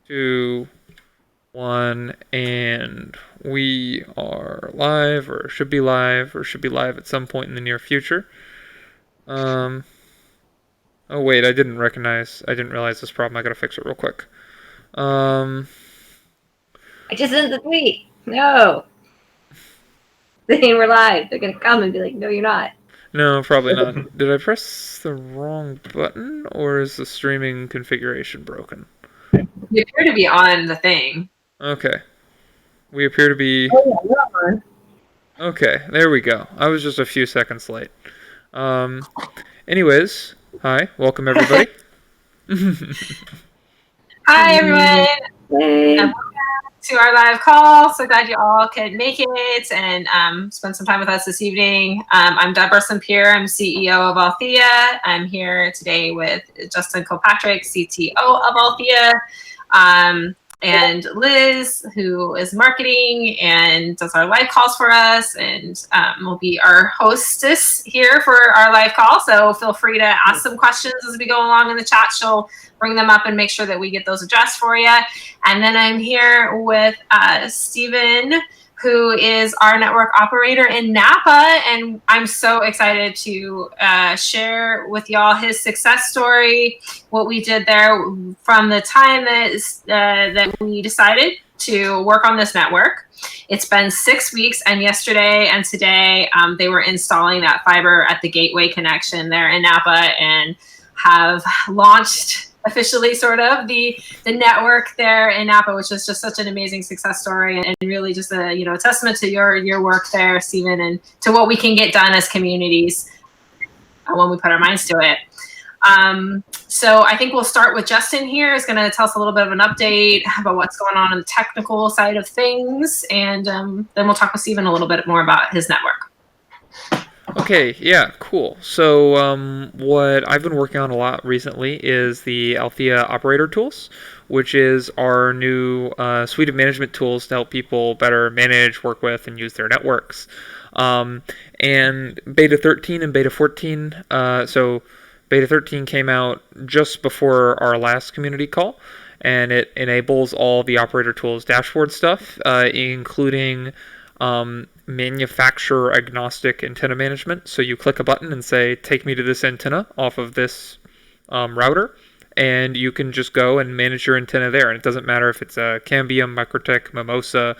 2, 1, and we are live, or should be live, at some point in the near future. Oh wait, I didn't realize this problem. I gotta fix it real quick. I just sent the tweet. No. Saying we're live. They're gonna come and be like, no, you're not. No, probably not. Did I press the wrong button, or is the streaming configuration broken? You appear to be on the thing. Okay. We appear to be... Oh, yeah, you're on. Okay, there we go. I was just a few seconds late. Anyways, hi, welcome everybody. Hi, everyone. Hey. Welcome to our live call. So glad you all could make it and spend some time with us this evening. I'm Deborah Sampier. I'm CEO of Althea. I'm here today with Justin Kilpatrick, CTO of Althea, and Liz, who is marketing and does our live calls for us, and will be our hostess here for our live call. So feel free to ask some questions as we go along in the chat. She'll bring them up and make sure that we get those addressed for you. And then I'm here with Stephen, who is our network operator in Knappa, and I'm so excited to share with y'all his success story, what we did there from the time that we decided to work on this network. It's been 6 weeks, and yesterday and today they were installing that fiber at the gateway connection there in Knappa and have launched officially sort of the network there in Knappa, which is just such an amazing success story, and really just a testament to your work there, Stephen, and to what we can get done as communities when we put our minds to it. So I think we'll start with Justin here. Is going to tell us a little bit of an update about what's going on the technical side of things, and then we'll talk with Stephen a little bit more about his network. Okay, yeah, cool. So what I've been working on a lot recently is the Althea operator tools, which is our new suite of management tools to help people better manage, work with, and use their networks. And Beta 13 and Beta 14, so Beta 13 came out just before our last community call, and it enables all the operator tools dashboard stuff, including manufacturer agnostic antenna management. So you click a button and say, take me to this antenna off of this router, and you can just go and manage your antenna there. And it doesn't matter if it's a Cambium, Microtech, Mimosa,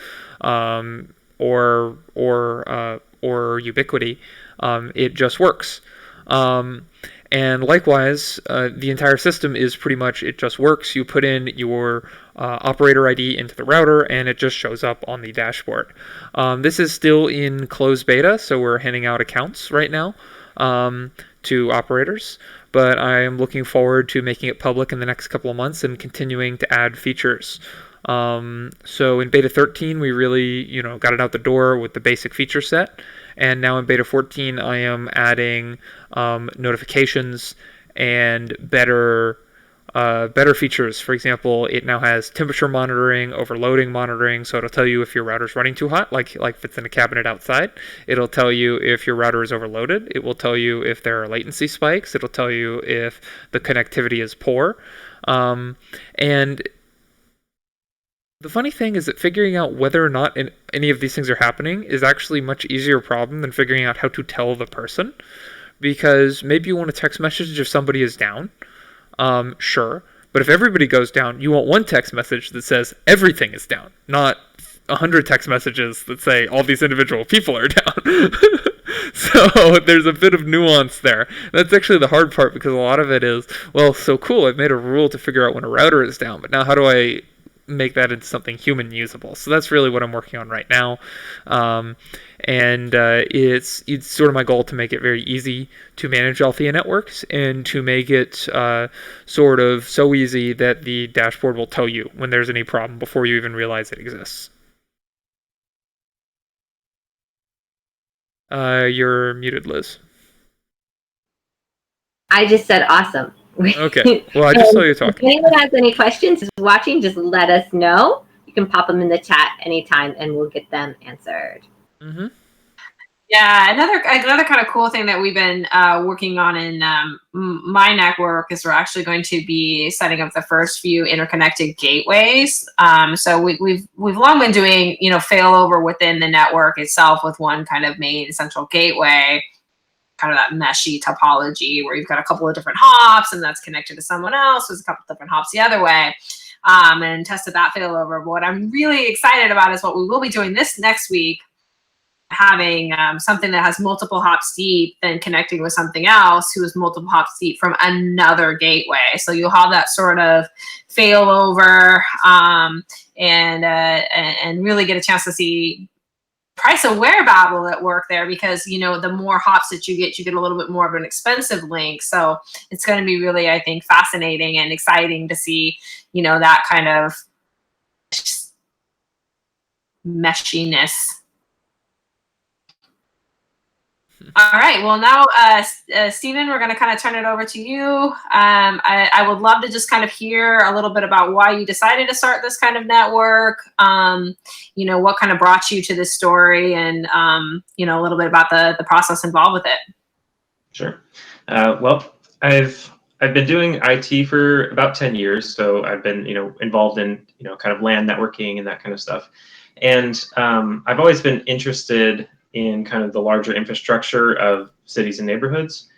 or Ubiquity. It just works. And likewise, the entire system is pretty much, it just works. You put in your operator ID into the router, and it just shows up on the dashboard. This is still in closed beta, so we're handing out accounts right now to operators. But I am looking forward to making it public in the next couple of months and continuing to add features. So in Beta 13, we really, got it out the door with the basic feature set. And now in Beta 14, I am adding notifications and better features. For example, it now has temperature monitoring, overloading monitoring, so it'll tell you if your router's running too hot, like if it's in a cabinet outside. It'll tell you if your router is overloaded. It will tell you if there are latency spikes. It'll tell you if the connectivity is poor. And the funny thing is that figuring out whether or not any of these things are happening is actually a much easier problem than figuring out how to tell the person. Because maybe you want a text message if somebody is down. Sure. But if everybody goes down, you want one text message that says everything is down, not 100 text messages that say all these individual people are down. So there's a bit of nuance there. That's actually the hard part, because a lot of it is, well, so cool, I've made a rule to figure out when a router is down, but now how do I make that into something human usable? So that's really what I'm working on right now. And it's sort of my goal to make it very easy to manage Althea networks, and to make it sort of so easy that the dashboard will tell you when there's any problem before you even realize it exists. You're muted, Liz. I just said awesome. Okay. Well, I just saw you talking. If anyone has any questions is watching, just let us know. You can pop them in the chat anytime, and we'll get them answered. Mm-hmm. Yeah, another kind of cool thing that we've been working on in my network is we're actually going to be setting up the first few interconnected gateways. So we've long been doing failover within the network itself with one kind of main central gateway, kind of that meshy topology where you've got a couple of different hops and that's connected to someone else. There's a couple of different hops the other way. And tested that failover. But what I'm really excited about is what we will be doing this next week, having something that has multiple hops deep, then connecting with something else who is multiple hops deep from another gateway. So you'll have that sort of failover and really get a chance to see price aware battle at work there, because the more hops that you get a little bit more of an expensive link. So it's going to be really, I think, fascinating and exciting to see that kind of meshiness. All right. Well, now, Stephen, we're going to kind of turn it over to you. I would love to just kind of hear a little bit about why you decided to start this kind of network. What kind of brought you to this story, and a little bit about the process involved with it. Sure. Well, I've been doing IT for about 10 years, so I've been involved in kind of LAN networking and that kind of stuff, and I've always been interested in kind of the larger infrastructure of cities and neighborhoods.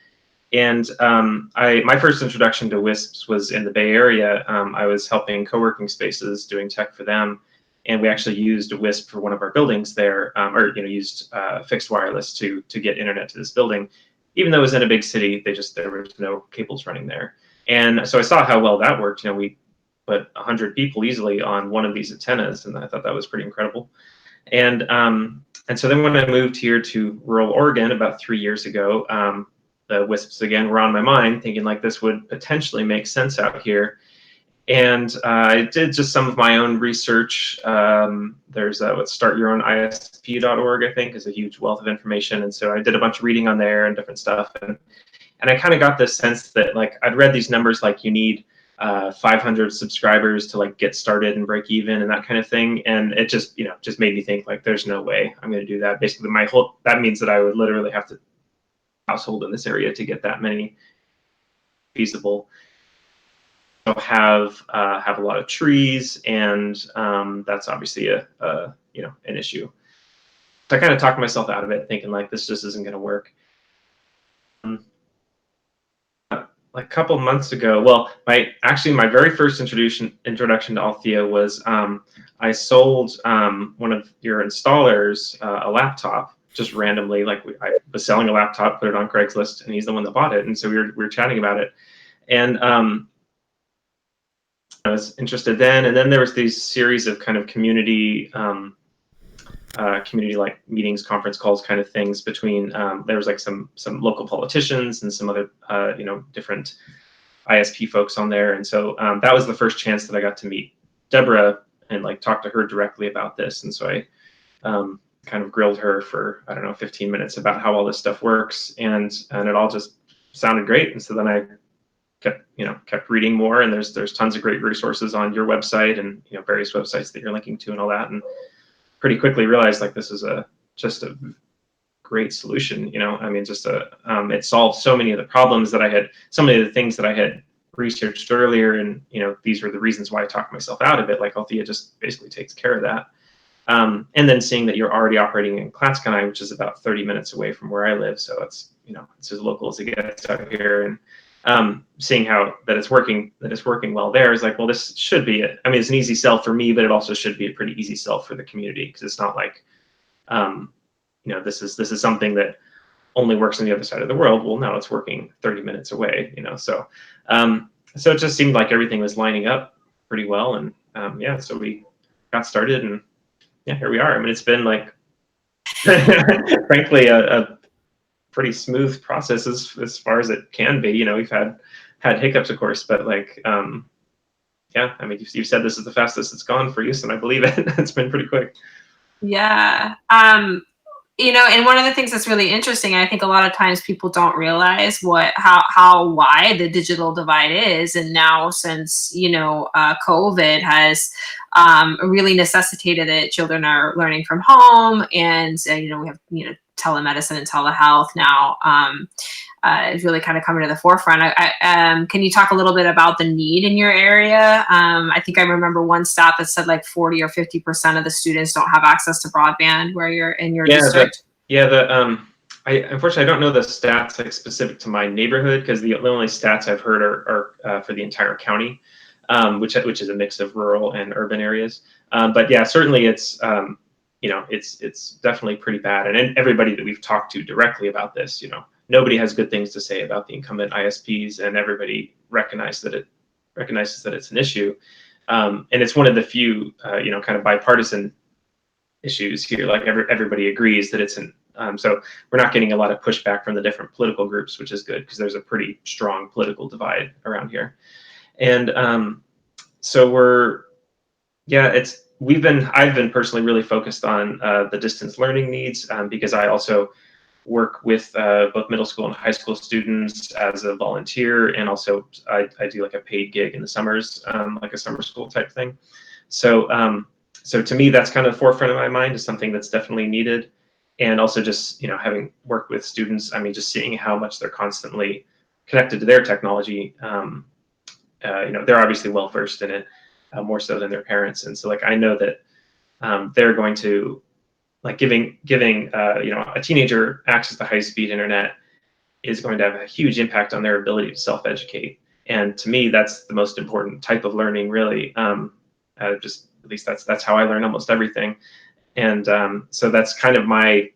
And my first introduction to WISPs was in the Bay Area. I was helping co-working spaces, doing tech for them, and we actually used a WISP for one of our buildings there, or used fixed wireless to get internet to this building. Even though it was in a big city, there was no cables running there. And so I saw how well that worked. We put 100 people easily on one of these antennas, and I thought that was pretty incredible. And so then when I moved here to rural Oregon about 3 years ago, the WISPs again were on my mind, thinking like this would potentially make sense out here. And I did just some of my own research. There's startyourown.isp.org, I think, is a huge wealth of information. And so I did a bunch of reading on there and different stuff. And I kind of got this sense that I'd read these numbers like you need 500 subscribers to get started and break even and that kind of thing, and it just made me think there's no way I'm going to do that. Basically, that means that I would literally have to household in this area to get that many feasible. So have a lot of trees, and that's obviously an issue. So I kind of talked myself out of it, thinking this just isn't going to work. A couple months ago, well, my very first introduction to Althea was I sold one of your installers a laptop just randomly. I was selling a laptop, put it on Craigslist, and he's the one that bought it. And so we were chatting about it, and I was interested then. And then there was these series of kind of community meetings, conference calls, kind of things between. There was some local politicians and some other different ISP folks on there, and so that was the first chance that I got to meet Deborah and talk to her directly about this. And so I kind of grilled her for 15 minutes about how all this stuff works, and it all just sounded great. And so then I kept reading more, and there's tons of great resources on your website and various websites that you're linking to and all that, and pretty quickly realized this is just a great solution. It solved so many of the problems that I had, so many of the things that I had researched earlier, and these were the reasons why I talked myself out of it. Althea just basically takes care of that. And then seeing that you're already operating in Clatskanie, which is about 30 minutes away from where I live, so it's it's as local as it gets out here, and seeing how that it's working well there is well, this should be it. I mean, it's an easy sell for me, but it also should be a pretty easy sell for the community, because it's not this is something that only works on the other side of the world. Well, now it's working 30 minutes away, so it just seemed like everything was lining up pretty well, and so we got started, and here we are. I mean, it's been frankly a pretty smooth process as far as it can be. We've had hiccups, of course, but I mean, you said this is the fastest it's gone for you, and I believe it. It's been pretty quick. Yeah. And one of the things that's really interesting, I think a lot of times people don't realize how wide the digital divide is. And now, since COVID has really necessitated that children are learning from home, and we have telemedicine and telehealth now is really kind of coming to the forefront. Can you talk a little bit about the need in your area? I think I remember one stat that said like 40 or 50% of the students don't have access to broadband where you're in your district. Unfortunately, I don't know the stats like specific to my neighborhood, because the only stats I've heard are for the entire county, which is a mix of rural and urban areas. But yeah, certainly it's it's definitely pretty bad. And everybody that we've talked to directly about this, nobody has good things to say about the incumbent ISPs, and everybody recognizes that it's an issue. And it's one of the few kind of bipartisan issues here. Like everybody agrees that it's an so we're not getting a lot of pushback from the different political groups, which is good, because there's a pretty strong political divide around here. And so I've been personally really focused on the distance learning needs, because I also work with both middle school and high school students as a volunteer, and also I do like a paid gig in the summers, like a summer school type thing. So so to me, that's kind of forefront of my mind, is something that's definitely needed. And also just, having worked with students, I mean, just seeing how much they're constantly connected to their technology. They're obviously well versed in it, more so than their parents. And so like, I know that they're going to, like, giving a teenager access to high-speed internet is going to have a huge impact on their ability to self-educate. And to me, that's the most important type of learning, really. Just at least that's how I learn almost everything. And so that's kind of my,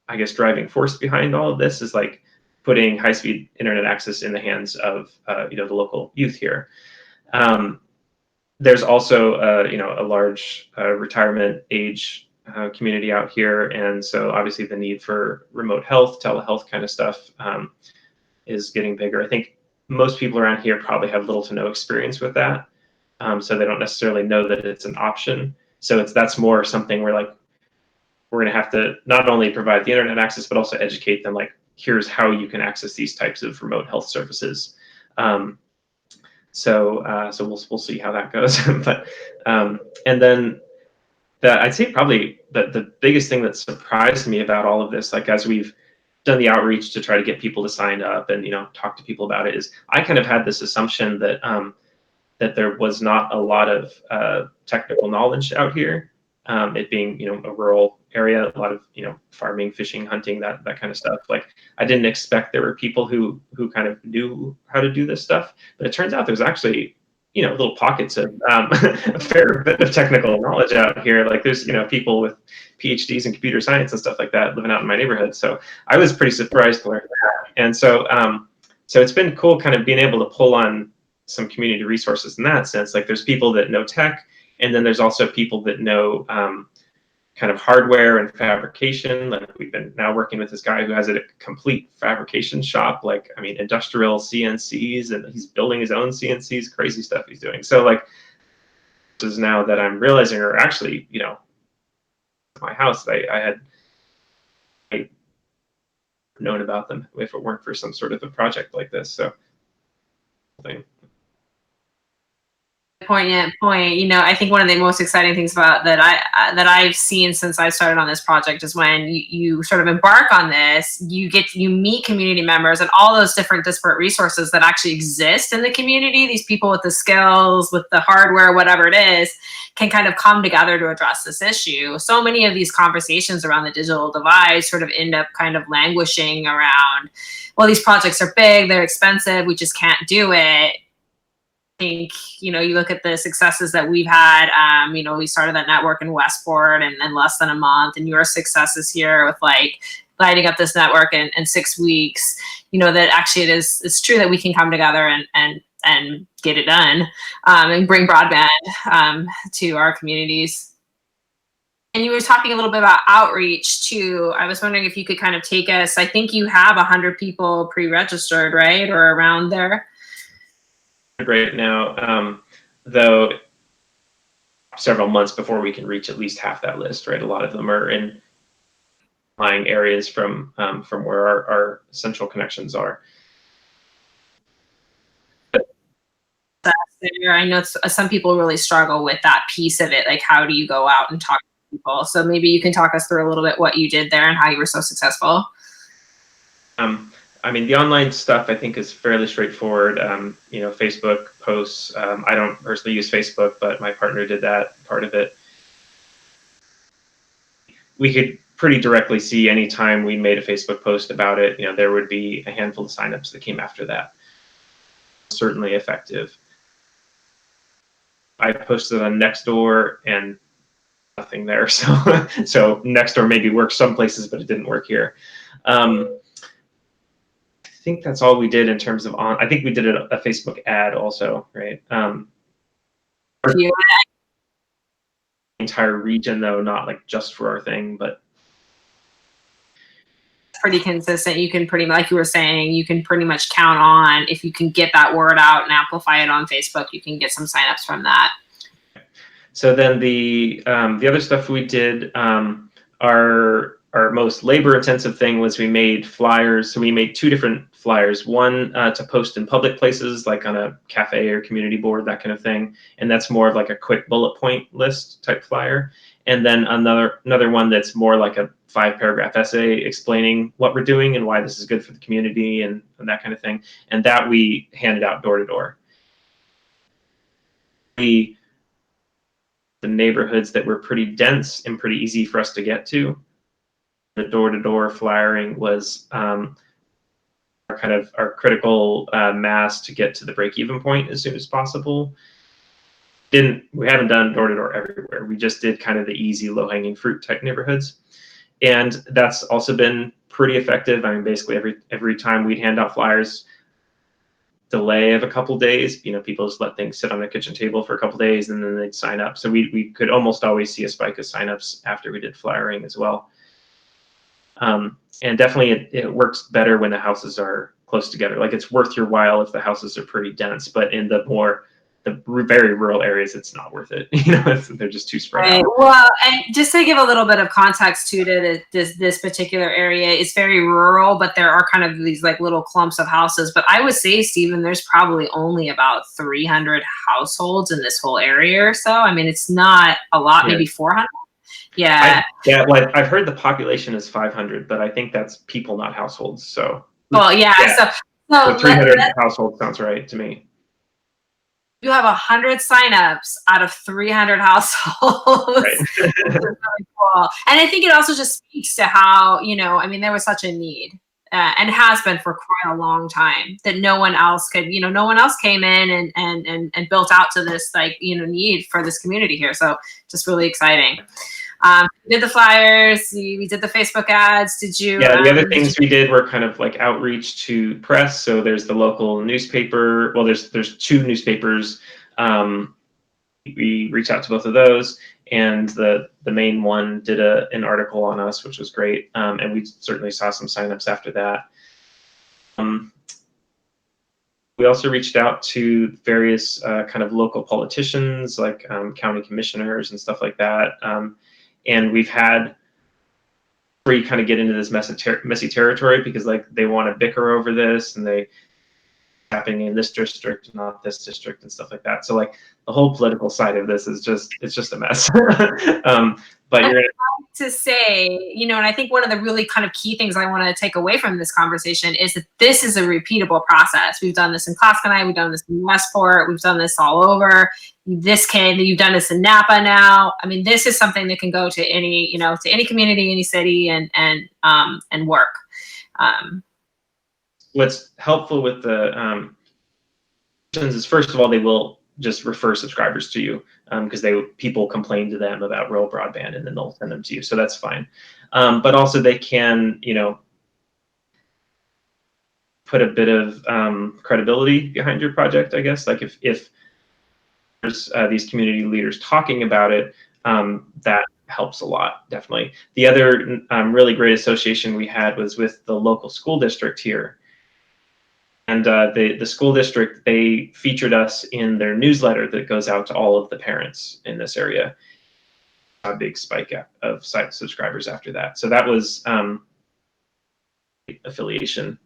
I guess, driving force behind all of this, is like putting high-speed internet access in the hands of the local youth here. There's also a large retirement age community out here, and so obviously the need for remote health, telehealth kind of stuff is getting bigger. I think most people around here probably have little to no experience with that, so they don't necessarily know that it's an option. So that's more something where, like, we're going to have to not only provide the internet access, but also educate them, like, here's how you can access these types of remote health services. So we'll see how that goes. But and then I'd say probably the biggest thing that surprised me about all of this, like, as we've done the outreach to try to get people to sign up and talk to people about it, is I kind of had this assumption that that there was not a lot of technical knowledge out here. It being a rural area, a lot of farming, fishing, hunting, that kind of stuff. Like, I didn't expect there were people who kind of knew how to do this stuff, but it turns out there's actually little pockets of a fair bit of technical knowledge out here. Like, there's people with PhDs in computer science and stuff like that living out in my neighborhood. So I was pretty surprised to learn that. And so so it's been cool kind of being able to pull on some community resources in that sense. Like, there's people that know tech, and then there's also people that know kind of hardware and fabrication. Like, we've been now working with this guy who has a complete fabrication shop, like, I mean, industrial CNCs, and he's building his own CNCs, crazy stuff he's doing. So, like, this is now that I'm realizing are actually, my house, I had known about them if it weren't for some sort of a project like this. So Poignant point. I think one of the most exciting things about that I've seen since I started on this project is when you sort of embark on this, you meet community members and all those different disparate resources that actually exist in the community. These people with the skills, with the hardware, whatever it is, can kind of come together to address this issue. So many of these conversations around the digital divide sort of end up kind of languishing around, well, these projects are big, they're expensive, we just can't do it. Think, you look at the successes that we've had. We started that network in Westport in less than a month, and your successes here with like lighting up this network in 6 weeks. That actually it's true that we can come together and get it done, and bring broadband to our communities. And you were talking a little bit about outreach too. I was wondering if you could kind of take us. I think you have 100 people pre-registered, right, or around there. Right now, though, several months before we can reach at least half that list, right? A lot of them are in lying areas from where our central connections are. I know some people really struggle with that piece of it. Like, how do you go out and talk people. So maybe you can talk us through a little bit what you did there and how you were so successful. I mean, the online stuff I think is fairly straightforward. Facebook posts. I don't personally use Facebook, but my partner did that part of it. We could pretty directly see anytime we made a Facebook post about it, there would be a handful of signups that came after that. Certainly effective. I posted on Nextdoor and nothing there. So Nextdoor maybe works some places, but it didn't work here. I think that's all we did in terms of I think we did a Facebook ad also, right? Entire region though, not like just for our thing, but pretty consistent. You can pretty, like you were saying, you can pretty much count on if you can get that word out and amplify it on Facebook, you can get some signups from that. So then the other stuff we did, our most labor-intensive thing was we made flyers. So we made 2 different flyers. One to post in public places, like on a cafe or community board, that kind of thing. And that's more of like a quick bullet point list type flyer. And then another one that's more like a 5-paragraph essay explaining what we're doing and why this is good for the community and that kind of thing. And that we handed out door to door. The neighborhoods that were pretty dense and pretty easy for us to get to. The door-to-door flyering was our critical mass to get to the break-even point as soon as possible. We haven't done door-to-door everywhere. We just did kind of the easy, low-hanging fruit type neighborhoods, and that's also been pretty effective. I mean, basically every time we'd hand out flyers, delay of a couple days, people just let things sit on their kitchen table for a couple days and then they'd sign up. So we could almost always see a spike of signups after we did flyering as well. And definitely it works better when the houses are close together. Like it's worth your while if the houses are pretty dense, but in the very rural areas, it's not worth it. They're just too spread out. Well, and just to give a little bit of context to this particular area, it's very rural, but there are kind of these like little clumps of houses. But I would say, Stephen, there's probably only about 300 households in this whole area or so. I mean, it's not a lot, maybe 400. Yeah. Like I've heard the population is 500, but I think that's people, not households. So. Well, yeah. So 300 households sounds right to me. You have 100 signups out of 300 households. Right. Really cool. And I think it also just speaks to how, I mean, there was such a need and has been for quite a long time that no one else could, no one else came in and built out to this need for this community here. So just really exciting. We did the flyers, we did the Facebook ads. Did you? Yeah, the other things we did were kind of like outreach to press. So there's the local newspaper. Well, there's 2 newspapers. We reached out to both of those, and the main one did an article on us, which was great. And we certainly saw some signups after that. We also reached out to various kind of local politicians, like county commissioners and stuff like that. And we've had where you kind of get into this messy territory because like they want to bicker over this and they happening in this district, not this district, and stuff like that. So like the whole political side of this is just a mess. But you're to say, and I think one of the really kind of key things I want to take away from this conversation is that this is a repeatable process. We've done this in Clascanite, we've done this in Westport, we've done this all over. You've done this in Knappa now. I mean, this is something that can go to any, to any community, any city, and work. What's helpful with the is, first of all, they will just refer subscribers to you because people complain to them about rural broadband and then they'll send them to you. So that's fine. But also they can, put a bit of credibility behind your project, I guess. Like if there's these community leaders talking about it, that helps a lot, definitely. The other really great association we had was with the local school district here. And the school district, they featured us in their newsletter that goes out to all of the parents in this area. A big spike of site subscribers after that. So that was affiliation.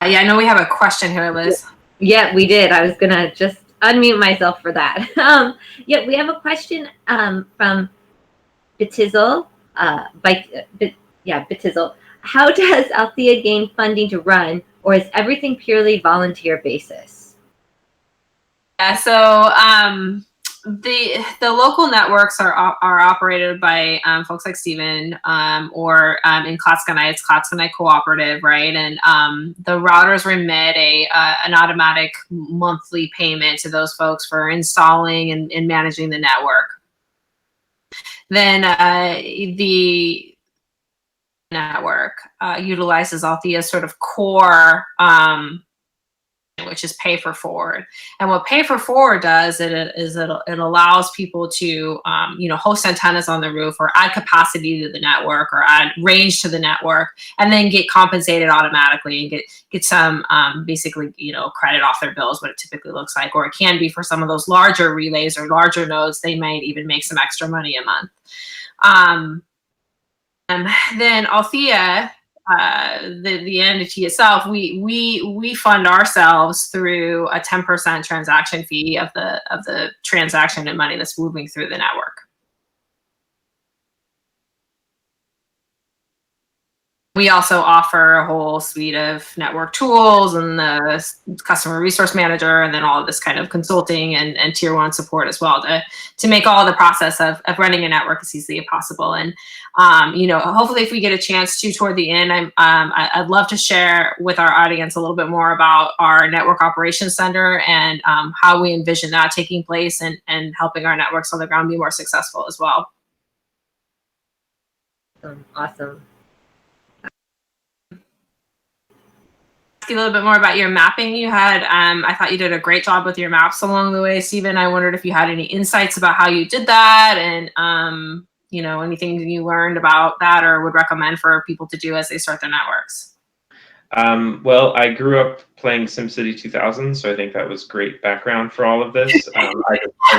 Yeah, I know we have a question here, Liz. Yeah, we did. I was gonna just unmute myself for that. Yeah, we have a question from Bitizzle. Bitizzle. How does Althea gain funding to run, or is everything purely volunteer basis? Yeah, so the local networks are operated by folks like Steven, or in Klatskanie, it's Klatskanie Cooperative, right? And the routers remit an automatic monthly payment to those folks for installing and managing the network. Then the network utilizes Althea's sort of core, which is pay for forward. And what pay for forward does is it allows people to host antennas on the roof, or add capacity to the network, or add range to the network, and then get compensated automatically and get some basically credit off their bills, what it typically looks like. Or it can be for some of those larger relays or larger nodes, they might even make some extra money a month. Then Althea, the entity itself, we fund ourselves through a 10% transaction fee of the transaction and money that's moving through the network. We also offer a whole suite of network tools and the customer resource manager, and then all of this kind of consulting and tier one support as well to make all the process of running a network as easy as possible. And hopefully, if we get a chance to toward the end, I'd love to share with our audience a little bit more about our network operations center and how we envision that taking place and helping our networks on the ground be more successful as well. Awesome. A little bit more about your mapping you had. I thought you did a great job with your maps along the way, Stephen. I wondered if you had any insights about how you did that, and anything you learned about that or would recommend for people to do as they start their networks. Well, I grew up playing SimCity 2000, so I think that was great background for all of this. I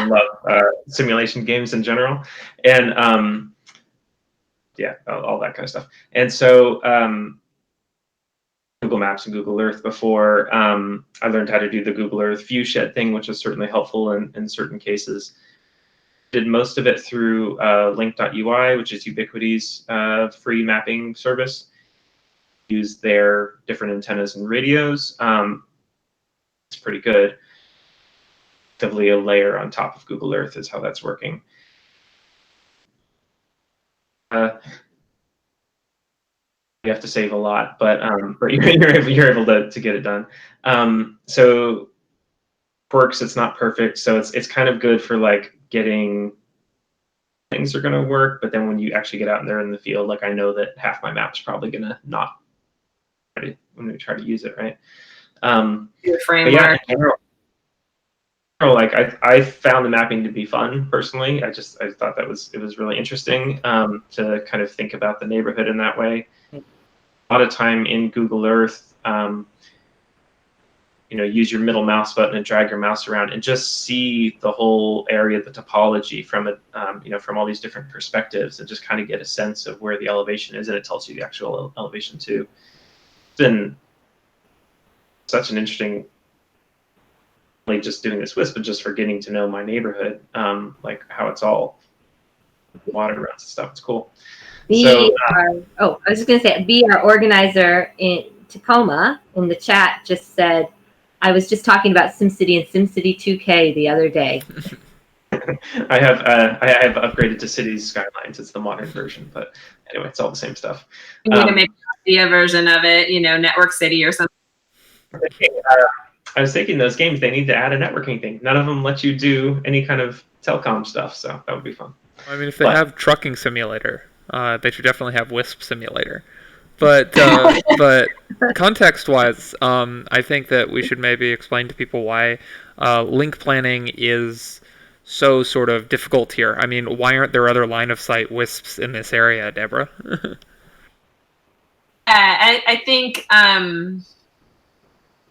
love simulation games in general, and yeah, all that kind of stuff. And so Google Maps and Google Earth before. I learned how to do the Google Earth view shed thing, which was certainly helpful in certain cases. Did most of it through link.ui, which is Ubiquity's free mapping service. Use their different antennas and radios. It's pretty good. Effectively a layer on top of Google Earth is how that's working. You have to save a lot, but you're able to get it done. So works. It's not perfect, so it's kind of good for like getting things are going to work. But then when you actually get out there in the field, like I know that half my map's probably going to not when we try to use it, right? Your framework. Like I found the mapping to be fun personally. I thought it was really interesting to kind of think about the neighborhood in that way. A lot of time in Google Earth, use your middle mouse button and drag your mouse around and just see the whole area, the topology from from all these different perspectives, and just kind of get a sense of where the elevation is, and it tells you the actual elevation too. It's been such an interesting, like just doing this WISP, but just for getting to know my neighborhood, like how it's all water runs and stuff. It's cool. I was just going to say, B, our organizer in Tacoma, in the chat just said, I was just talking about SimCity and SimCity 2K the other day. I have upgraded to Cities Skylines. It's the modern version, but anyway, it's all the same stuff. You need to make a version of it, Network City or something. I was thinking those games, they need to add a networking thing. None of them let you do any kind of telecom stuff, so that would be fun. I mean, if they have Trucking Simulator, they should definitely have WISP Simulator. But context-wise, I think that we should maybe explain to people why link planning is so sort of difficult here. I mean, why aren't there other line-of-sight WISPs in this area, Deborah? I think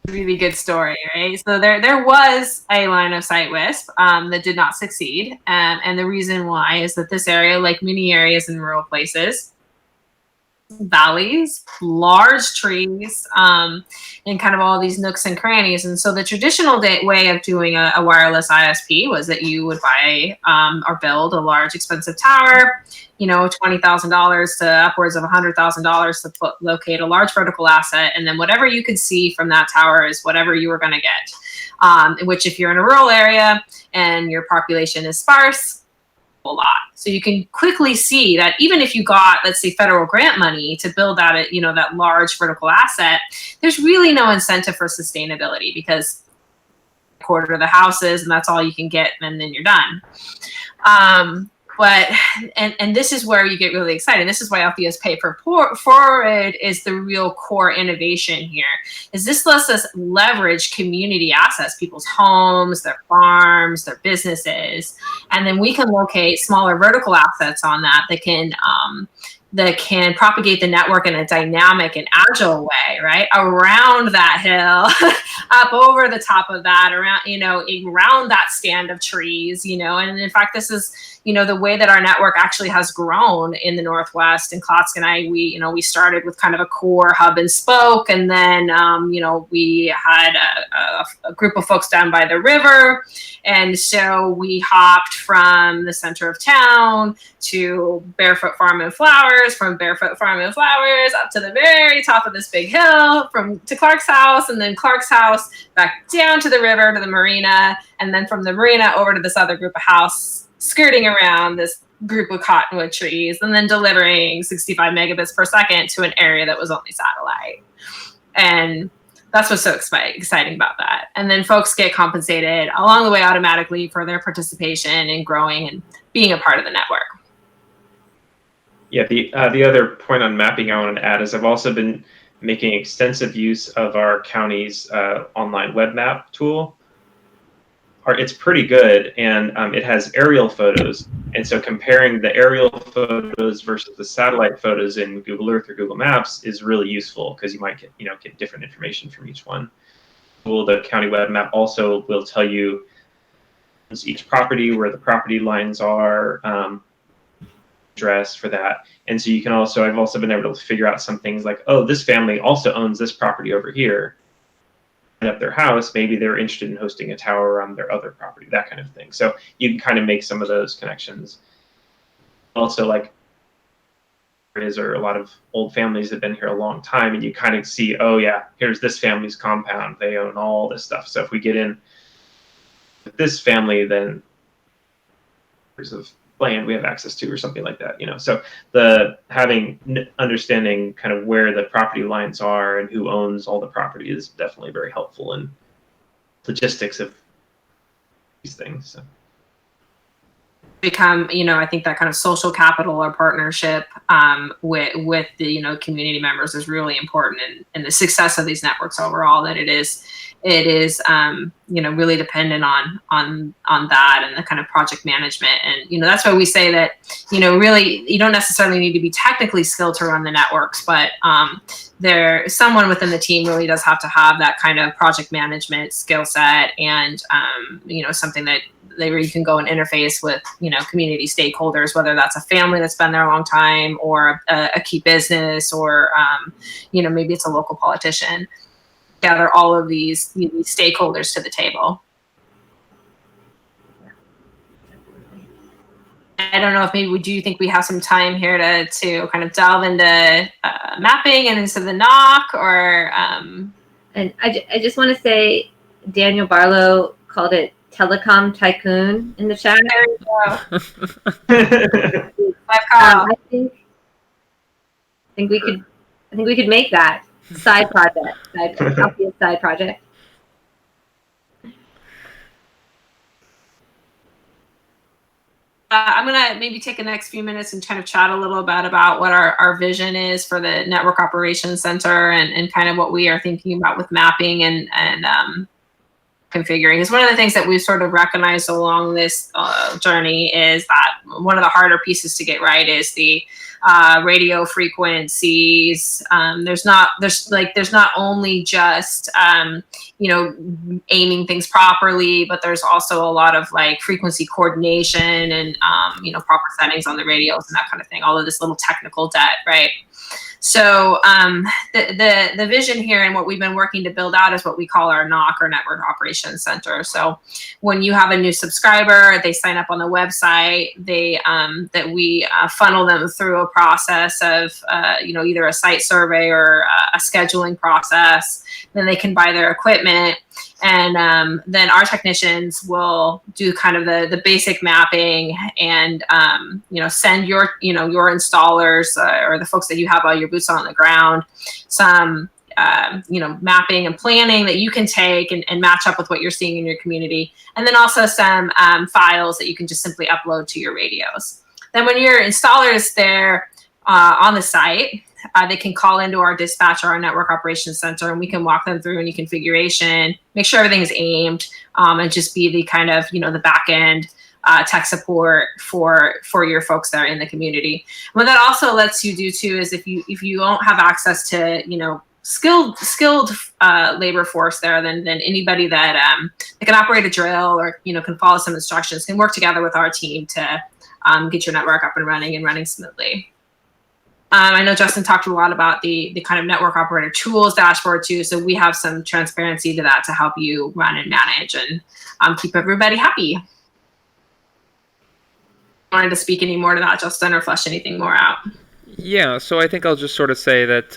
really good story, right? So there was a line-of-sight WISP that did not succeed, and the reason why is that this area, like many areas in rural places, valleys, large trees, and kind of all these nooks and crannies. And so the traditional way of doing a wireless ISP was that you would buy or build a large expensive tower, $20,000 to upwards of $100,000 to locate a large vertical asset. And then whatever you could see from that tower is whatever you were going to get, which if you're in a rural area and your population is sparse, a lot. So you can quickly see that even if you got, let's say, federal grant money to build that, that large vertical asset, there's really no incentive for sustainability because a quarter of the houses and that's all you can get and then you're done. But this is where you get really excited. This is why Althea's Pay Forward is the real core innovation here. Is this lets us leverage community assets, people's homes, their farms, their businesses, and then we can locate smaller vertical assets on that can propagate the network in a dynamic and agile way, right? Around that hill, up over the top of that, around that stand of trees, and in fact, this is, the way that our network actually has grown in the Northwest. And Klotsk and I, we started with kind of a core hub and spoke, and then, we had a group of folks down by the river. And so we hopped from the center of town to Barefoot Farm and Flowers, from Barefoot Farm and Flowers up to the very top of this big hill, to Clark's house, and then Clark's house back down to the river, to the marina, and then from the marina over to this other group of house, skirting around this group of cottonwood trees, and then delivering 65 megabits per second to an area that was only satellite. And that's what's so exciting about that. And then folks get compensated along the way automatically for their participation in growing and being a part of the network. Yeah, the other point on mapping I want to add is I've also been making extensive use of our county's online web map tool. It's pretty good, and it has aerial photos. And so comparing the aerial photos versus the satellite photos in Google Earth or Google Maps is really useful because you might get different information from each one. The county web map also will tell you each property, where the property lines are, address for that. And so you can also, I've also been able to figure out some things like, oh, this family also owns this property over here. Up their house, maybe they're interested in hosting a tower on their other property, that kind of thing. So you can kind of make some of those connections. Also, like, there are a lot of old families that have been here a long time, and you kind of see, oh yeah, here's this family's compound, they own all this stuff. So if we get in with this family, then there's of land we have access to or something like that, So the understanding kind of where the property lines are and who owns all the property is definitely very helpful in logistics of these things. So. Become, I think that kind of social capital or partnership with the, community members is really important in the success of these networks overall, that it is really dependent on that and the kind of project management. And, that's why we say that, really, you don't necessarily need to be technically skilled to run the networks, but someone within the team really does have to have that kind of project management skill set and, something that where you can go and interface with, community stakeholders, whether that's a family that's been there a long time or a key business or, maybe it's a local politician. Gather all of these stakeholders to the table. I don't know if do you think we have some time here to kind of delve into mapping and into the NOC or? And I just want to say Daniel Barlow called it Telecom Tycoon in the chat. There you go. I think we could make that side project. Side project. I'm going to maybe take the next few minutes and kind of chat a little bit about what our vision is for the Network Operations Center and kind of what we are thinking about with mapping and configuring. Is one of the things that we've sort of recognized along this journey is that one of the harder pieces to get right is the radio frequencies. There's not only just aiming things properly, but there's also a lot of frequency coordination and proper settings on the radios and that kind of thing. All of this little technical debt, right? So the vision here and what we've been working to build out is what we call our NOC, or Network Operations Center. So when you have a new subscriber, they sign up on the website, that we funnel them through a process of either a site survey or a scheduling process. Then they can buy their equipment, and then our technicians will do kind of the basic mapping and send your installers or the folks that you have all your boots on the ground some mapping and planning that you can take and match up with what you're seeing in your community, and then also some files that you can just simply upload to your radios. Then when your installer is there on the site, they can call into our dispatch or our network operations center, and we can walk them through any configuration, make sure everything is aimed, and just be the kind of the back end tech support for your folks that are in the community. What that also lets you do too is if you don't have access to skilled labor force there, then anybody that can operate a drill or can follow some instructions can work together with our team to get your network up and running smoothly. I know Justin talked a lot about the kind of network operator tools dashboard too, so we have some transparency to that to help you run and manage and keep everybody happy. Wanted to speak any more to that, Justin, or flesh anything more out? Yeah, so I think I'll just sort of say that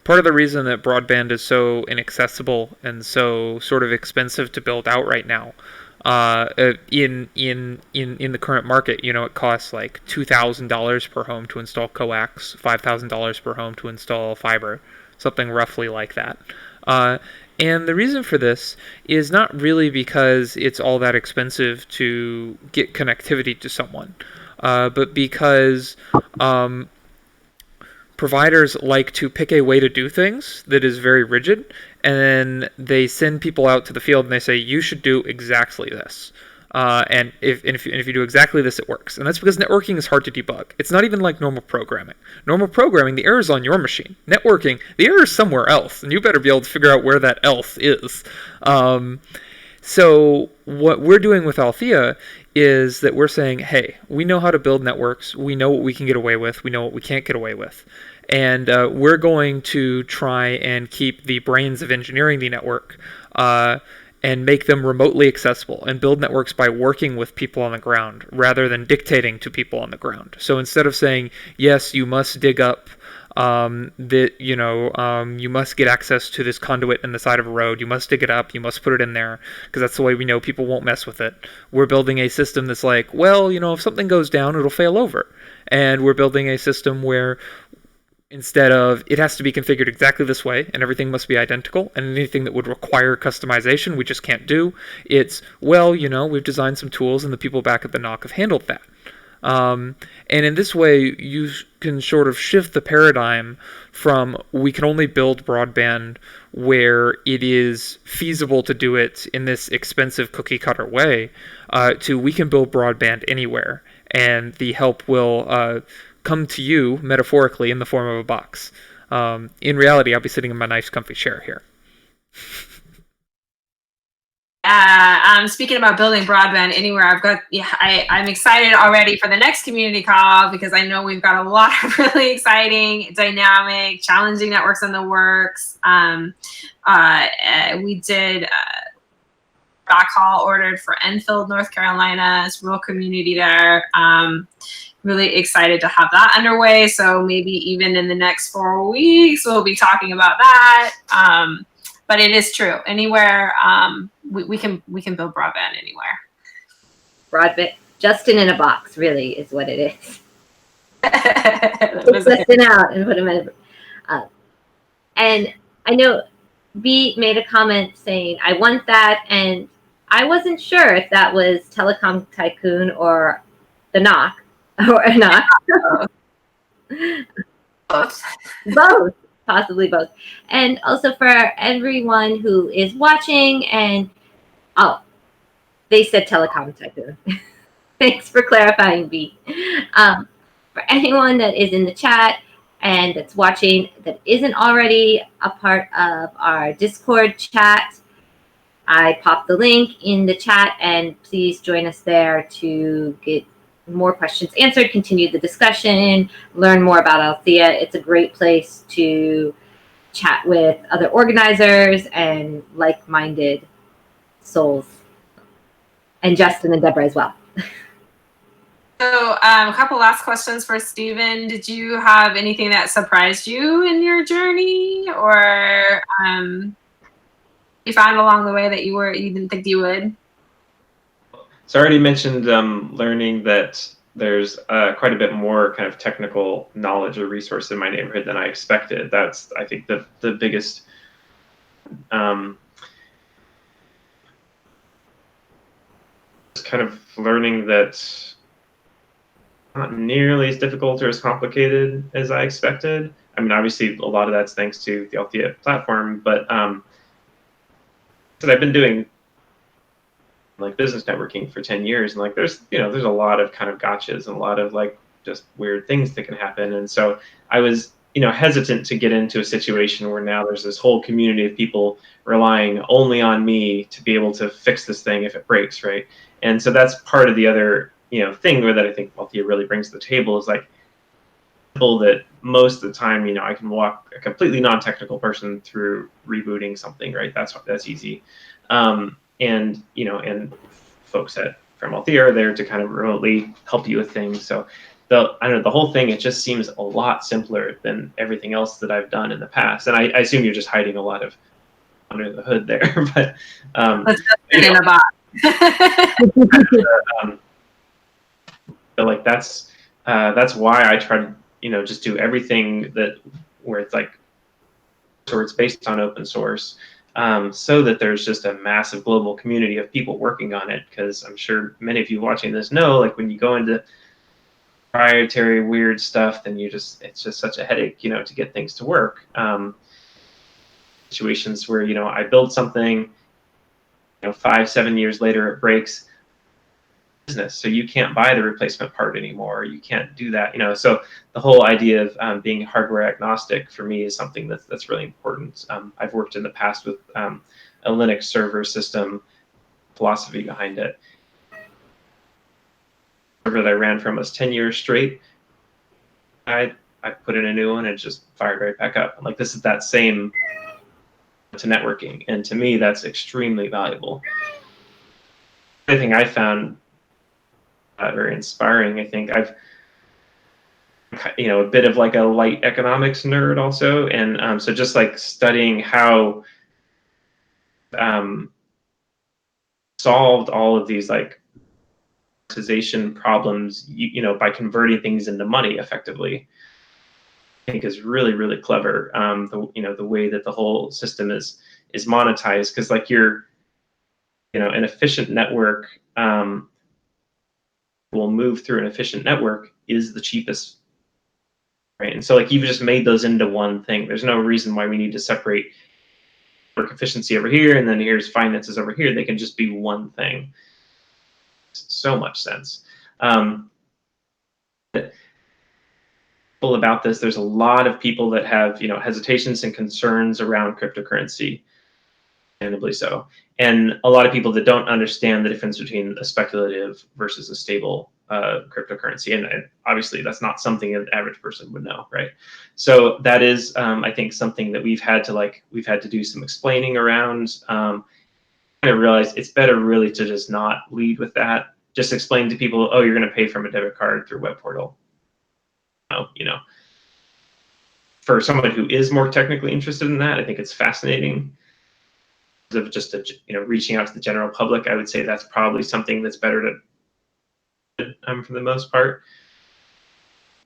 part of the reason that broadband is so inaccessible and so sort of expensive to build out right now, in the current market, it costs like $2,000 per home to install coax, $5,000 per home to install fiber, something roughly like that. And the reason for this is not really because it's all that expensive to get connectivity to someone, but because providers like to pick a way to do things that is very rigid, and then they send people out to the field and they say, you should do exactly this. And if you do exactly this, it works. And that's because networking is hard to debug. It's not even like normal programming. Normal programming, the error is on your machine. Networking, the error is somewhere else, and you better be able to figure out where that else is. So what we're doing with Althea is that we're saying, hey, we know how to build networks. We know what we can get away with. We know what we can't get away with. And we're going to try and keep the brains of engineering the network and make them remotely accessible and build networks by working with people on the ground rather than dictating to people on the ground. So instead of saying, yes, you must dig up you must get access to this conduit in the side of a road, you must dig it up, you must put it in there, because that's the way we know people won't mess with it. We're building a system that's like, well, if something goes down, it'll fail over. And we're building a system where instead of it has to be configured exactly this way and everything must be identical, and anything that would require customization we just can't do, it's, well, we've designed some tools and the people back at the NOC have handled that. And in this way, you can sort of shift the paradigm from we can only build broadband where it is feasible to do it in this expensive cookie-cutter way, to we can build broadband anywhere, and the help will come to you, metaphorically, in the form of a box. In reality, I'll be sitting in my nice, comfy chair here. Speaking about building broadband anywhere, I'm excited already for the next community call, because I know we've got a lot of really exciting, dynamic, challenging networks in the works. We did backhaul ordered for Enfield, North Carolina. It's a rural community there. Really excited to have that underway. So maybe even in the next 4 weeks, we'll be talking about that. But it is true. Anywhere, we can build broadband anywhere. Broadband, Justin in a box, really, is what it is. Put Justin out and put him in. And I know B made a comment saying, "I want that," and I wasn't sure if that was Telecom Tycoon or the NOC or a NOC. Both. Possibly both. And also for everyone who is watching, and they said Telecom Tycoon. Thanks for clarifying, B. For anyone that is in the chat and that's watching that isn't already a part of our Discord chat, I popped the link in the chat, and please join us there to get more questions answered, continue the discussion, learn more about Althea. It's a great place to chat with other organizers and like-minded souls, and Justin and Deborah as well. So a couple last questions for Stephen. Did you have anything that surprised you in your journey, or you found along the way that you didn't think you would? So I already mentioned learning that there's quite a bit more kind of technical knowledge or resource in my neighborhood than I expected. That's, I think, the biggest kind of learning that not nearly as difficult or as complicated as I expected. I mean, obviously, a lot of that's thanks to the Althea platform, but so I've been doing like business networking for 10 years, and like there's a lot of kind of gotchas and a lot of like just weird things that can happen. And so I was hesitant to get into a situation where now there's this whole community of people relying only on me to be able to fix this thing if it breaks, right? And so that's part of the other thing that I think Althea really brings to the table is like that most of the time I can walk a completely non-technical person through rebooting something, right? That's easy. And folks from Althea are there to kind of remotely help you with things. So the whole thing, it just seems a lot simpler than everything else that I've done in the past. And I assume you're just hiding a lot of under the hood there, but let's just put in a box. But like that's why I try to just do everything where it's like it's based on open source, so that there's just a massive global community of people working on it. Because I'm sure many of you watching this know, like when you go into proprietary weird stuff, then it's just such a headache, to get things to work. Situations where I build something, 5-7 years later it breaks. Business, so you can't buy the replacement part anymore. You can't do that, So the whole idea of being hardware agnostic for me is something that's really important. I've worked in the past with a Linux server system philosophy behind it. The server that I ran for almost 10 years straight, I put in a new one and it just fired right back up. Like this is that same to networking, and to me that's extremely valuable. The thing I found very inspiring, I think I've a bit of like a light economics nerd also, and so just like studying how solved all of these like monetization problems by converting things into money effectively, I think is really, really clever. The way that the whole system is monetized, because like you're an efficient network will move through an efficient network is the cheapest, right? And so like you've just made those into one thing. There's no reason why we need to separate work efficiency over here and then here's finances over here. They can just be one thing. So much sense. About this, there's a lot of people that have hesitations and concerns around cryptocurrency, understandably so, and a lot of people that don't understand the difference between a speculative versus a stable cryptocurrency, and obviously that's not something an average person would know, right? So that is, I think, something that we've had to do some explaining around. I realized it's better really to just not lead with that. Just explain to people, oh, you're going to pay from a debit card through web portal. For someone who is more technically interested in that, I think it's fascinating. Of just reaching out to the general public, I would say that's probably something that's better to for the most part.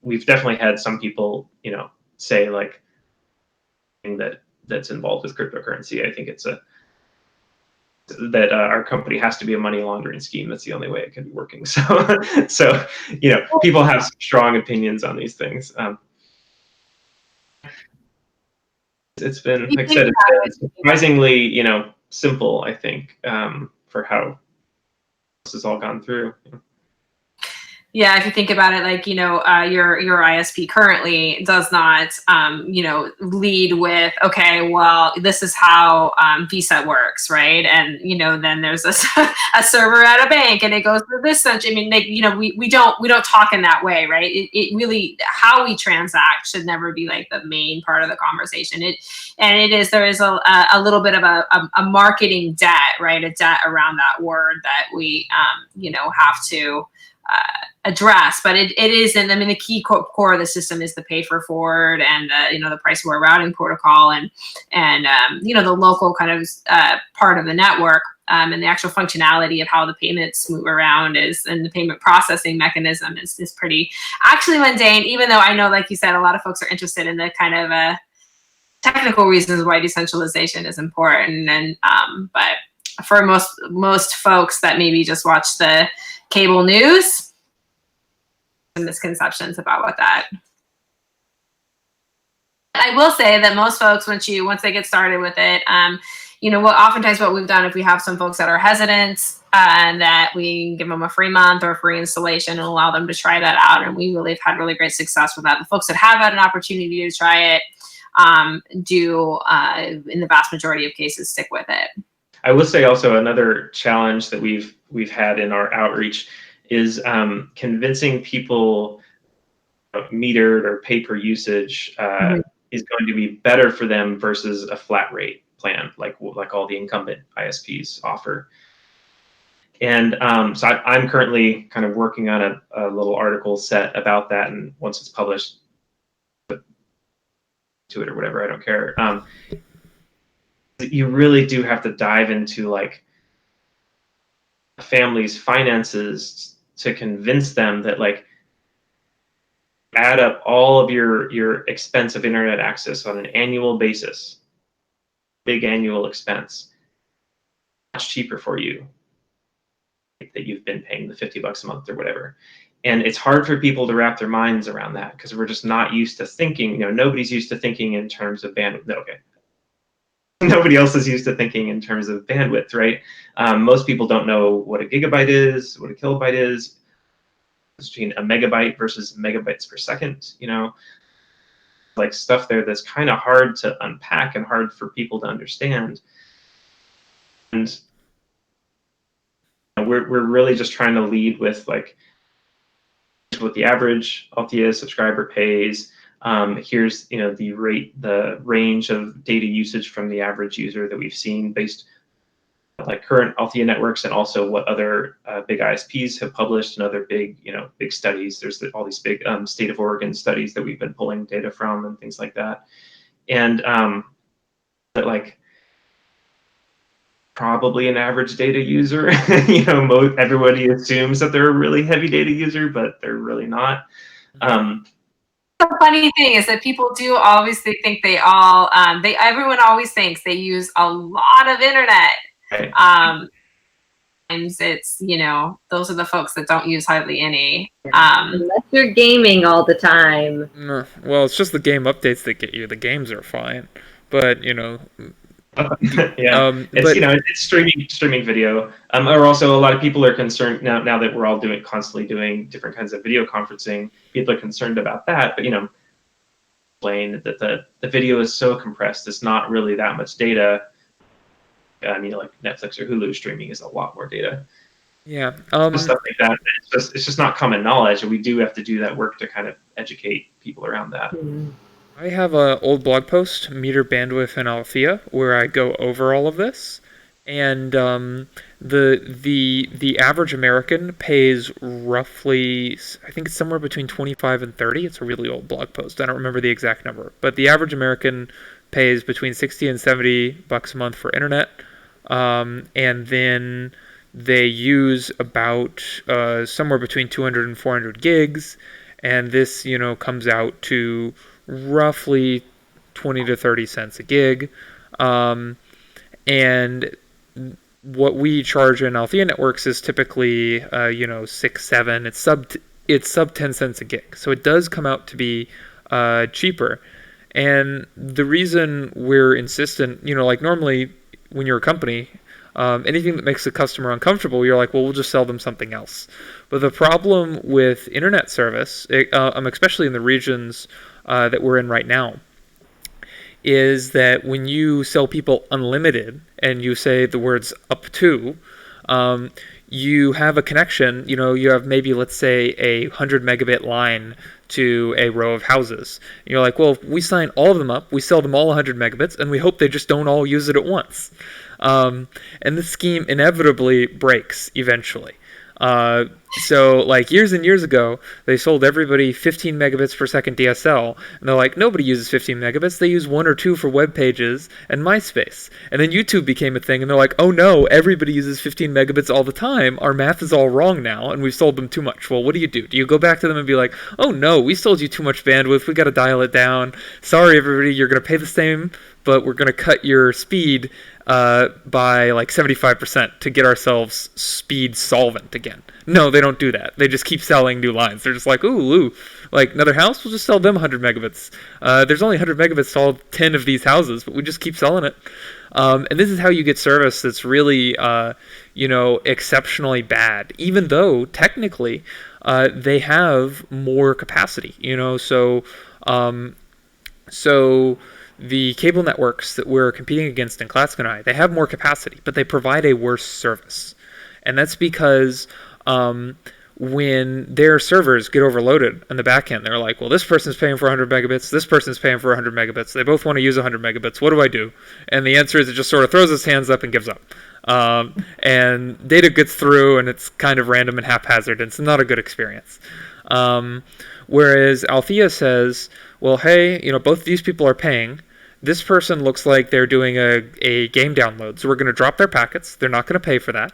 We've definitely had some people say like that's involved with cryptocurrency. I think it's that our company has to be a money laundering scheme. That's the only way it can be working. So people have strong opinions on these things. It's been, like I said, it's been surprisingly simple, I think, for how this has all gone through. Yeah, if you think about it, like, your ISP currently does not, lead with, okay, well, this is how Visa works, right? And, then there's a server at a bank and it goes through this such. I mean, we don't talk in that way, right? It really, how we transact should never be like the main part of the conversation. There is a little bit of a marketing debt, right? A debt around that word that we, have to address, but it isn't. I mean, the key core of the system is the pay for forward and the price aware routing protocol and the local kind of part of the network, and the actual functionality of how the payments move around and the payment processing mechanism is pretty actually mundane. Even though I know, like you said, a lot of folks are interested in the kind of technical reasons why decentralization is important, and but for most folks that maybe just watch the cable news, misconceptions about what that. I will say that most folks, once they get started with it, oftentimes what we've done, if we have some folks that are hesitant, and that we give them a free month or a free installation and allow them to try that out, and we really have had really great success with that. The folks that have had an opportunity to try it do, in the vast majority of cases, stick with it. I will say also another challenge that we've had in our outreach is convincing people metered or pay per usage is going to be better for them versus a flat rate plan like all the incumbent ISPs offer. And so I'm currently kind of working on a little article set about that, and once it's published to it or whatever, I don't care. You really do have to dive into like a family's finances to convince them that, like, add up all of your expense of internet access on an annual basis, big annual expense, much cheaper for you that you've been paying the $50 a month or whatever. And it's hard for people to wrap their minds around that because we're just not used to thinking, nobody's used to thinking in terms of bandwidth. Okay. Nobody else is used to thinking in terms of bandwidth, right? Most people don't know what a gigabyte is, what a kilobyte is, between a megabyte versus megabytes per second, like stuff there that's kind of hard to unpack and hard for people to understand. And we're really just trying to lead with like what the average Althea subscriber pays. Here's the range of data usage from the average user that we've seen based like current Althea networks, and also what other big ISPs have published and other big studies. There's all these big state of Oregon studies that we've been pulling data from and things like that. And that like probably an average data user, everybody assumes that they're a really heavy data user, but they're really not. The funny thing is that people do always think they all everyone always thinks they use a lot of internet. Right. It's those are the folks that don't use hardly any. Unless you're gaming all the time. Well, it's just the game updates that get you. The games are fine, but Yeah, but it's streaming video. Or also a lot of people are concerned now that we're all constantly doing different kinds of video conferencing. People are concerned about that, but explain that the video is so compressed. It's not really that much data. I mean, like Netflix or Hulu streaming is a lot more data. Yeah, stuff like that. It's just not common knowledge, and we do have to do that work to kind of educate people around that. I have an old blog post, Meter Bandwidth in Althea, where I go over all of this, and the average American pays roughly, I think it's somewhere between 25 and 30. It's a really old blog post. I don't remember the exact number, but the average American pays between 60 and $70 a month for internet, and then they use about somewhere between 200 and 400 gigs, and this comes out to roughly 20 to 30 cents a gig, and what we charge in Althea networks is typically 6, 7. It's sub 10 cents a gig, so it does come out to be cheaper. And the reason we're insistent, like normally when you're a company, Anything that makes the customer uncomfortable, you're like, well, we'll just sell them something else. But the problem with internet service, especially in the regions that we're in right now, is that when you sell people unlimited and you say the words up to, you have a connection. You have maybe, let's say, a 100 megabit line to a row of houses. And you're like, well, if we sign all of them up, we sell them all 100 megabits, and we hope they just don't all use it at once. And this scheme inevitably breaks eventually. So like years and years ago, they sold everybody 15 megabits per second DSL, and they're like, nobody uses 15 megabits. They use 1 or 2 for web pages and MySpace. And then YouTube became a thing, and they're like, oh no, everybody uses 15 megabits all the time. Our math is all wrong now, and we've sold them too much. Well, what do? Do you go back to them and be like, oh no, we sold you too much bandwidth. We got to dial it down. Sorry, everybody, you're going to pay the same, but we're going to cut your speed by like 75% to get ourselves speed solvent again. No, they don't do that. They just keep selling new lines. They're just like, ooh, like another house, we'll just sell them 100 megabits. There's only 100 megabits to all 10 of these houses, but we just keep selling it. And this is how you get service that's really, exceptionally bad, even though technically they have more capacity. So the cable networks that we're competing against in Classic and I, they have more capacity, but they provide a worse service. And that's because when their servers get overloaded on the back end, they're like, well, this person's paying for 100 megabits, this person's paying for 100 megabits. They both want to use 100 megabits. What do I do? And the answer is it just sort of throws its hands up and gives up. And data gets through, and it's kind of random and haphazard, and it's not a good experience. Whereas Althea says, well, hey, both these people are paying. This person looks like they're doing a game download, so we're going to drop their packets. They're not going to pay for that.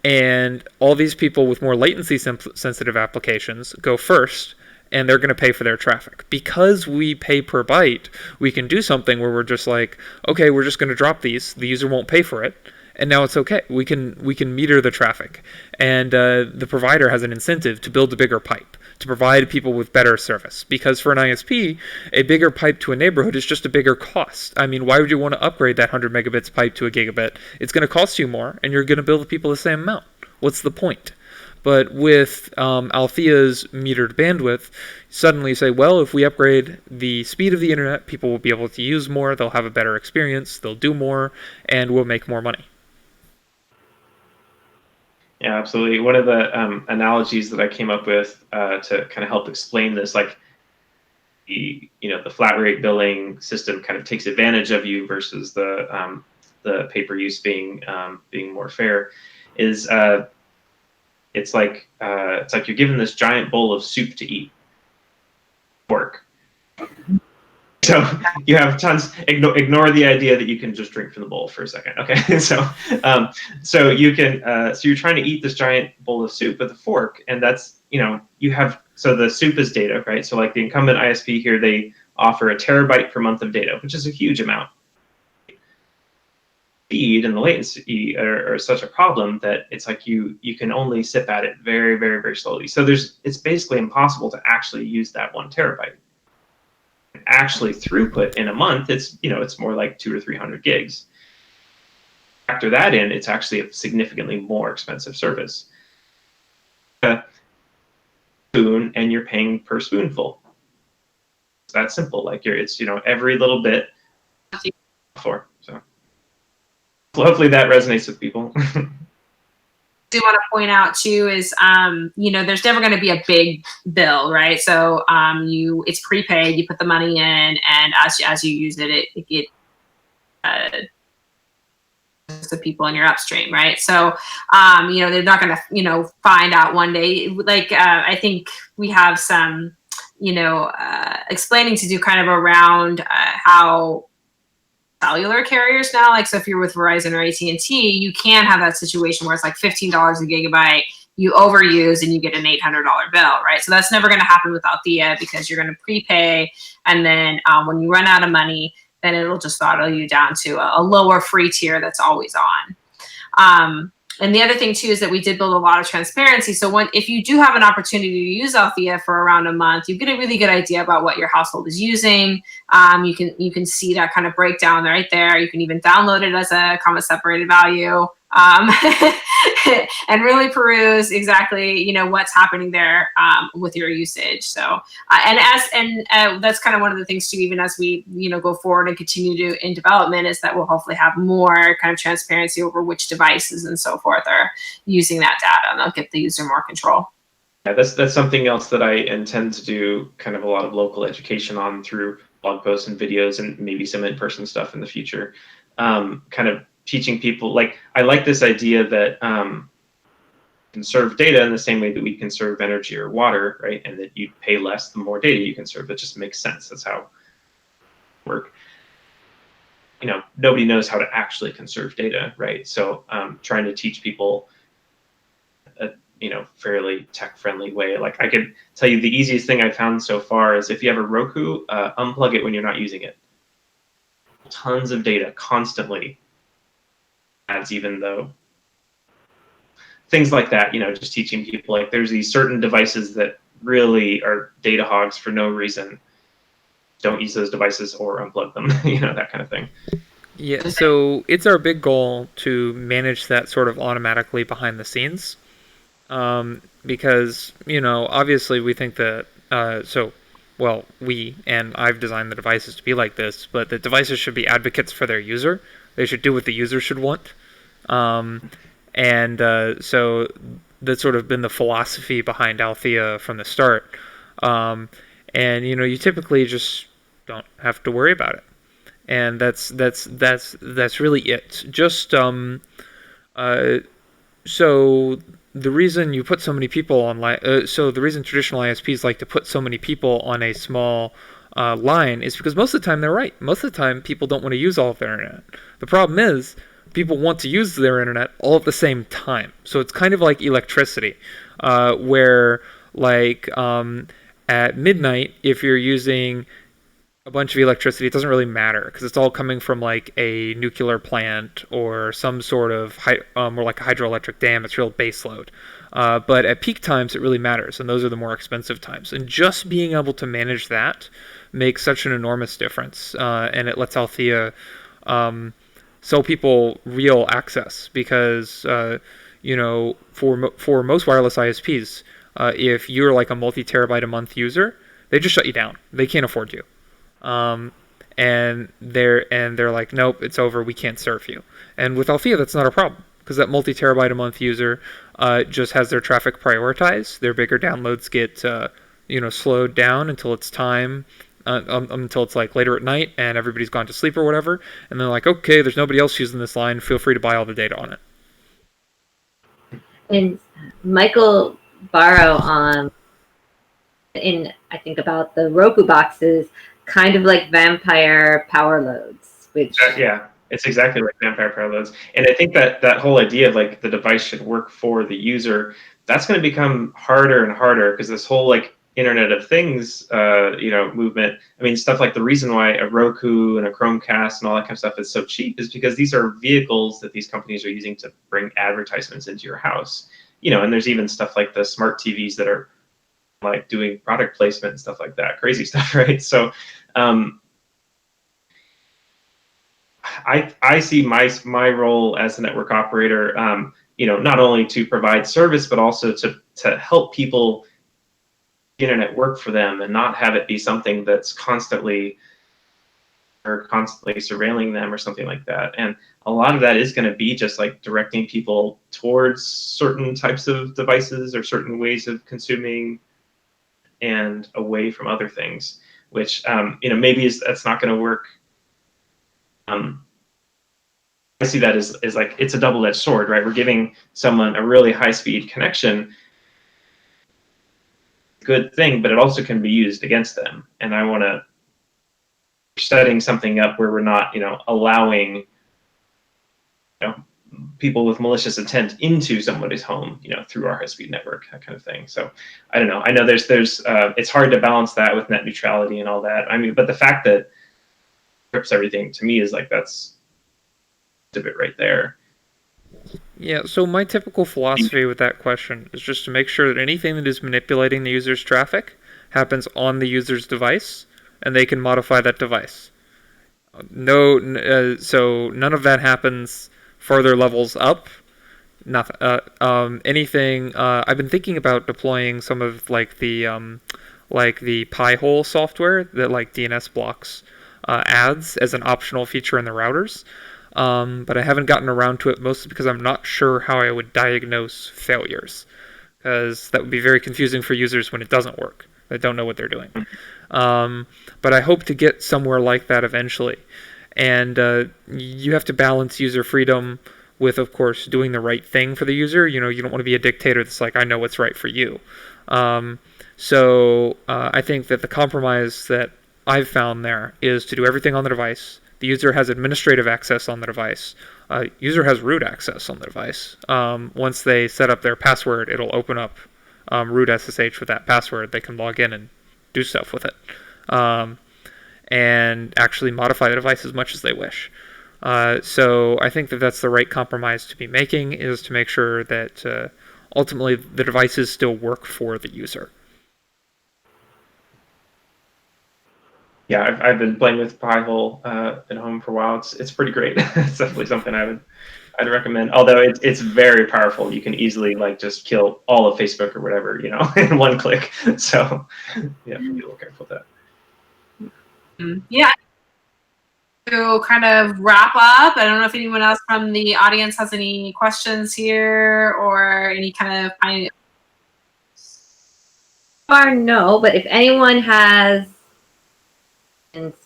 And all these people with more latency sensitive applications go first, and they're going to pay for their traffic. Because we pay per byte, we can do something where we're just like, okay, we're just going to drop these. The user won't pay for it. And now it's okay. We can meter the traffic. And the provider has an incentive to build a bigger pipe, to provide people with better service. Because for an ISP, a bigger pipe to a neighborhood is just a bigger cost. I mean, why would you want to upgrade that 100 megabits pipe to a gigabit? It's going to cost you more, and you're going to bill the people the same amount. What's the point? But with Althea's metered bandwidth, suddenly you say, well, if we upgrade the speed of the internet, people will be able to use more, they'll have a better experience, they'll do more, and we'll make more money. Yeah, absolutely. One of the analogies that I came up with to kind of help explain this, like the flat rate billing system kind of takes advantage of you versus the pay per use being more fair, is it's like you're given this giant bowl of soup to eat. Work. So you have tons. Ignore the idea that you can just drink from the bowl for a second. Okay, so you can. So you're trying to eat this giant bowl of soup with a fork, and that's you have. So the soup is data, right? So like the incumbent ISP here, they offer a terabyte per month of data, which is a huge amount. Speed and the latency are such a problem that it's like you can only sip at it very, very, very slowly. So it's basically impossible to actually use that 1 terabyte. Actually throughput in a month, it's more like 200 or 300 gigs. Factor that in, it's actually a significantly more expensive service. Spoon, and you're paying per spoonful. It's that simple. Like it's every little bit for. So hopefully that resonates with people. Do want to point out too is there's never going to be a big bill, right? So it's prepaid, you put the money in, and as you use it gets the people in your upstream, right? So they're not going to find out one day. Like I think we have some explaining to do kind of around how cellular carriers now, like, so if you're with Verizon or AT&T, you can have that situation where it's like $15 a gigabyte, you overuse and you get an $800 bill, right? So that's never going to happen with Althea because you're going to prepay, and then when you run out of money, then it'll just throttle you down to a lower free tier that's always on. And the other thing too is that we did build a lot of transparency. So if you do have an opportunity to use Althea for around a month, you get a really good idea about what your household is using. You can see that kind of breakdown right there. You can even download it as a comma separated value. and really peruse exactly, what's happening there with your usage. So, and that's kind of one of the things too, even as we, go forward and continue to in development, is that we'll hopefully have more kind of transparency over which devices and so forth are using that data, and they'll give the user more control. Yeah, that's something else that I intend to do kind of a lot of local education on through blog posts and videos and maybe some in-person stuff in the future. Kind of teaching people, like, I like this idea that conserve data in the same way that we conserve energy or water, right? And that you pay less the more data you conserve. That just makes sense. That's how it works. Nobody knows how to actually conserve data, right? So trying to teach people fairly tech-friendly way. Like, I could tell you the easiest thing I've found so far is if you have a Roku, unplug it when you're not using it. Tons of data constantly, as even though things like that, just teaching people, like, there's these certain devices that really are data hogs for no reason. Don't use those devices or unplug them, that kind of thing. Yeah, so it's our big goal to manage that sort of automatically behind the scenes. Because, obviously we think that, and I've designed the devices to be like this, but the devices should be advocates for their user. They should do what the user should want. So that's sort of been the philosophy behind Althea from the start. You typically just don't have to worry about it. And that's really it. Just, so the reason you put so many people on the reason traditional ISPs like to put so many people on a small line is because most of the time they're right. Most of the time people don't want to use all of their internet. The problem is people want to use their internet all at the same time. So it's kind of like electricity, where at midnight, if you're using a bunch of electricity, it doesn't really matter because it's all coming from like a nuclear plant or some sort of more like a hydroelectric dam. It's real base load. But at peak times, it really matters, and those are the more expensive times. And just being able to manage that makes such an enormous difference, and it lets Althea sell people real access because for most wireless ISPs, if you're like a multi-terabyte a month user, they just shut you down. They can't afford you. And they're like, nope, it's over. We can't serve you. And with Althea, that's not a problem because that multi-terabyte a month user just has their traffic prioritized. Their bigger downloads get slowed down until it's time, until it's like later at night and everybody's gone to sleep or whatever. And they're like, okay, there's nobody else using this line. Feel free to buy all the data on it. And Michael Barrow I think about the Roku boxes, kind of like vampire power loads, which yeah, it's exactly like vampire power loads. And I think that whole idea of like the device should work for the user, that's going to become harder and harder because this whole like Internet of Things movement. I mean, stuff like the reason why a Roku and a Chromecast and all that kind of stuff is so cheap is because these are vehicles that these companies are using to bring advertisements into your house. And there's even stuff like the smart TVs that are like doing product placement and stuff like that, crazy stuff, right? So I see my role as a network operator, not only to provide service, but also to help people internet work for them and not have it be something that's constantly surveilling them or something like that. And a lot of that is going to be just like directing people towards certain types of devices or certain ways of consuming and away from other things, which maybe that's not going to work. I see that as like it's a double-edged sword, right? We're giving someone a really high-speed connection, good thing, but it also can be used against them. And I want to setting something up where we're not, allowing, people with malicious intent into somebody's home, through our high-speed network, that kind of thing. So I don't know. I know there's it's hard to balance that with net neutrality and all that. I mean, but the fact that it trips everything to me is like that's a bit right there. Yeah, so my typical philosophy with that question is just to make sure that anything that is manipulating the user's traffic happens on the user's device, and they can modify that device. So none of that happens further levels up Nothing. Anything. I've been thinking about deploying some of like the Pi-hole software that like DNS blocks ads as an optional feature in the routers. But I haven't gotten around to it, mostly because I'm not sure how I would diagnose failures, because that would be very confusing for users when it doesn't work. They don't know what they're doing. But I hope to get somewhere like that eventually. And you have to balance user freedom with, of course, doing the right thing for the user. You don't want to be a dictator that's like, I know what's right for you. So I think that the compromise that I've found there is to do everything on the device. The user has administrative access on the device. User has root access on the device. Once they set up their password, it'll open up root SSH with that password. They can log in and do stuff with it. And actually modify the device as much as they wish. So I think that that's the right compromise to be making, is to make sure that ultimately the devices still work for the user. Yeah, I've been playing with Pi-hole at home for a while. It's pretty great. It's definitely something I'd recommend. Although it's very powerful. You can easily like just kill all of Facebook or whatever, in one click. So yeah, be a little careful with that. Yeah. To kind of wrap up, I don't know if anyone else from the audience has any questions here or any kind of. Or no, but if anyone has,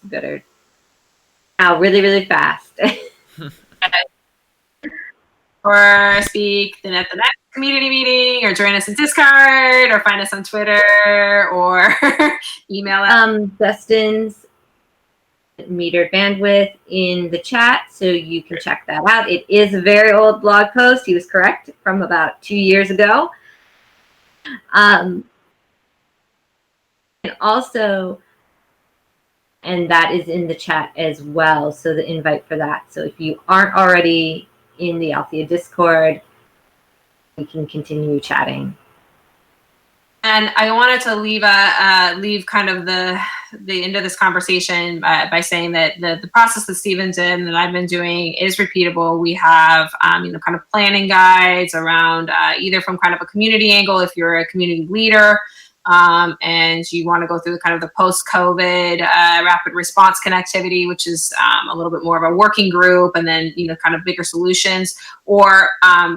better now, really, really fast. Or speak then at the next community meeting, or join us in Discord, or find us on Twitter, or email us. Dustin's metered bandwidth in the chat, so you can check that out. It is a very old blog post. He was correct, from about 2 years ago. And also, and that is in the chat as well, so the invite for that. So if you aren't already in the Althea Discord, we can continue chatting. And I wanted to leave kind of the end of this conversation by saying that the process that Stephen's did and that I've been doing is repeatable. We have kind of planning guides around either from kind of a community angle, if you're a community leader, and you want to go through kind of the post-COVID rapid response connectivity, which is a little bit more of a working group, and then kind of bigger solutions, or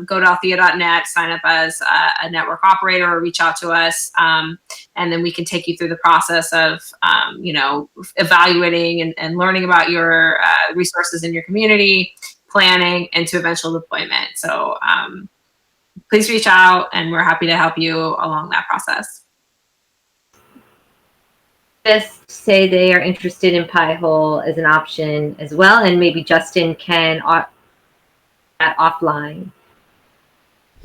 go to althea.net, sign up as a network operator, or reach out to us, and then we can take you through the process of evaluating and learning about your resources in your community, planning, and to eventual deployment. So please reach out, and we're happy to help you along that process. Just say they are interested in Pi-hole as an option as well, and maybe Justin can that offline.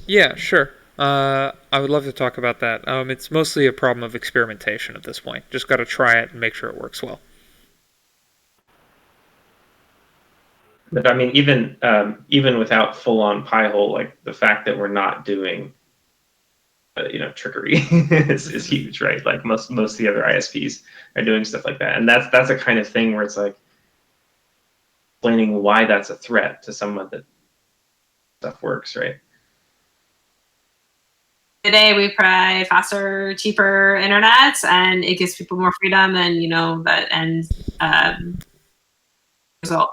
Yeah, sure. I would love to talk about that. It's mostly a problem of experimentation at this point. Just got to try it and make sure it works well. But I mean, even without full-on Pi-hole, like the fact that we're not doing trickery is huge, right? Like most of the other ISPs are doing stuff like that, and that's a kind of thing where it's like explaining why that's a threat to someone that stuff works, right? Today we provide faster, cheaper internet, and it gives people more freedom, and that ends result.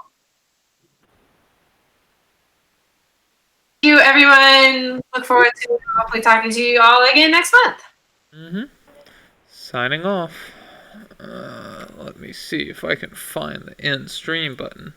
Thank you, everyone. Look forward to hopefully talking to you all again next month. Signing off. Let me see if I can find the end stream button.